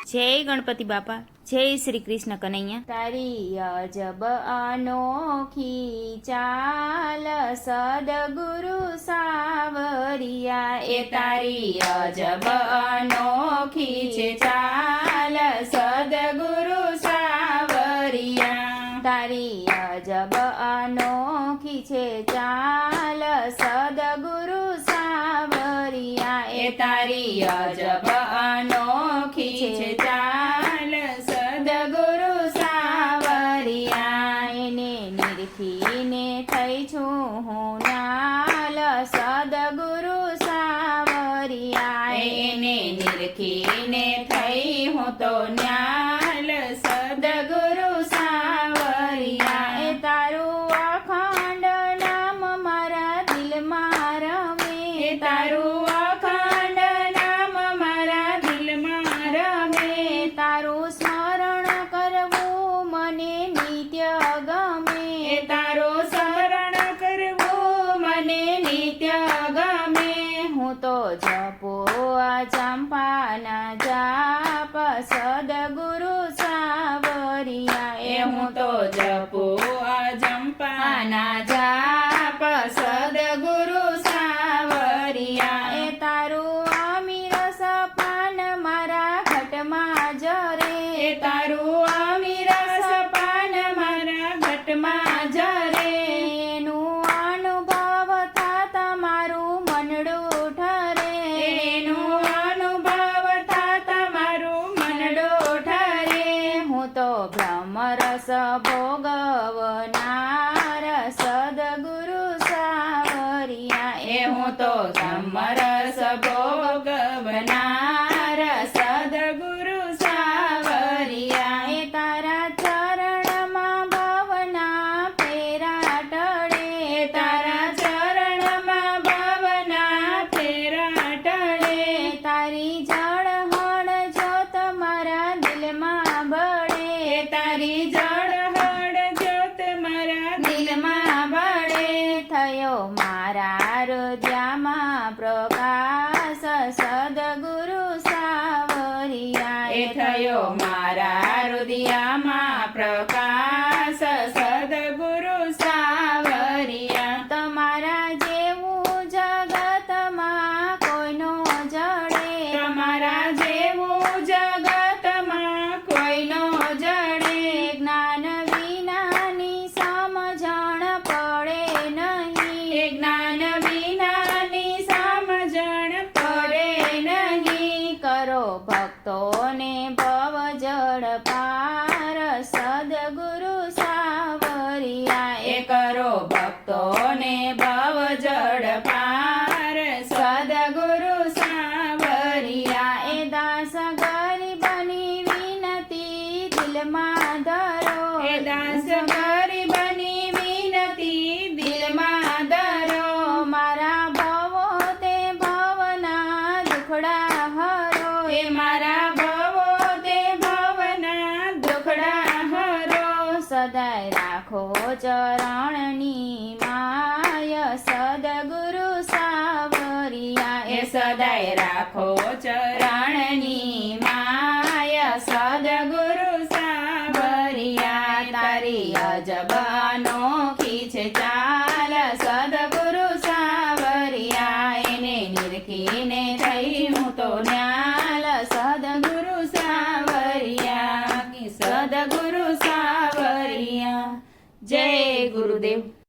જય ગણપતિ બાપા, જય શ્રી કૃષ્ણ કનૈયા। તારી અજબ અનોખી ચાલ સદગુરુ સાવરિયા, એ તારી અજબ અનોખી છે ચાલ સદગુરુ સાવરિયા। તારી અજબ અનોખી છે ચાલ સદગુરુ સાવરિયા, એ તારી અજબ અનોખી છે ચાલ સદગુરુ સાવરિયા। એને નિરખીને થઈ છું હું નાલ સદગુરુ સાવરિયા, એને નિરખીને થઈ હું તો ન્યાલ સદગુરુ સાવરિયા। એ તારું અખંડ નામ મારા દિલમાં રમે, એ તારું અખંડ નામ મારા દિલમાં રમે, તારું સ્મરણ કરવું મને નિત્ય ગમે, એ તારું સ્મરણ કરવું મને નિત્ય ગમે। હું તો જપો ચંપાના જાપ સદગુરુ સાવરિયા, એ હું તો જપો ચંપાના જાપ સદગુરુ સાવરિયા। એ તારું અમીરસ પાન મારા ઘટમાં જરે, એ તારું અમીરસ પાન મારા ઘટમાં જરે, એનું અનુભવ થાતા મારું મનડું ઠરે, એનું અનુભવ થાતા મારું મનડું ઠરે। હું તો બ્રહ્મરસ ભોગવનાર સદગુરુ સાવરિયા, એ હું તો બ્રહ્મરસ ભોગવનાર સદગુરુ સાવરિયા। એ તારા ચરણમાં ભવના ફેરા ટળે, એ તારા ચરણમાં ભવના ફેરા ટળે, તારી જળહળ જોત મારા દિલમાં બળે, એ તારી જળહળ જોત મારા દિલમાં બળે। થયો મારા હૃદયમાં પ્રકાશ સદગુરુ સાવરિયા, એ થયો મારા હૃદયમાં પ્રકાશ સદગુરુ સાવરિયા। તમારા જેવું જગતમાં કોઈનો જડે, તમારા જેવું જગતમાં કોઈનો જડે, જ્ઞાન વિનાની સમજણ પડે નહીં, એ જ્ઞાન વિનાની સમજણ પડે નહીં। કરો ભક્તોને ભવજળ પાર સદગુરુ સાવરિયા, એ કરો ભક્તોને ભવજળ પાર સદગુરુ સાવરિયા। એ દાસ ગરીબની વિનતી દિલમાં ધરો, એ દાસ ગરીબની વિનતી દિલમાં ધરો, મારા ભવો તે ભવના દુખડા હરો, એ મારા ભવો તે ભવના દુખડા હરો। સદાય રાખો ચરણની માય સદગુરુ સાવરિયા, એ સદાય રાખો ચરણની માય સદગુરુ સાવરિયા। તારી અજબ અનોખી છે ચાલ સદગુરુ સાવરિયા, એને નિરખીને થઈ હું તો ન્યાલ સદગુરુ સાવરિયા, સદગુરુ સાવરિયા। જય ગુરુદેવ।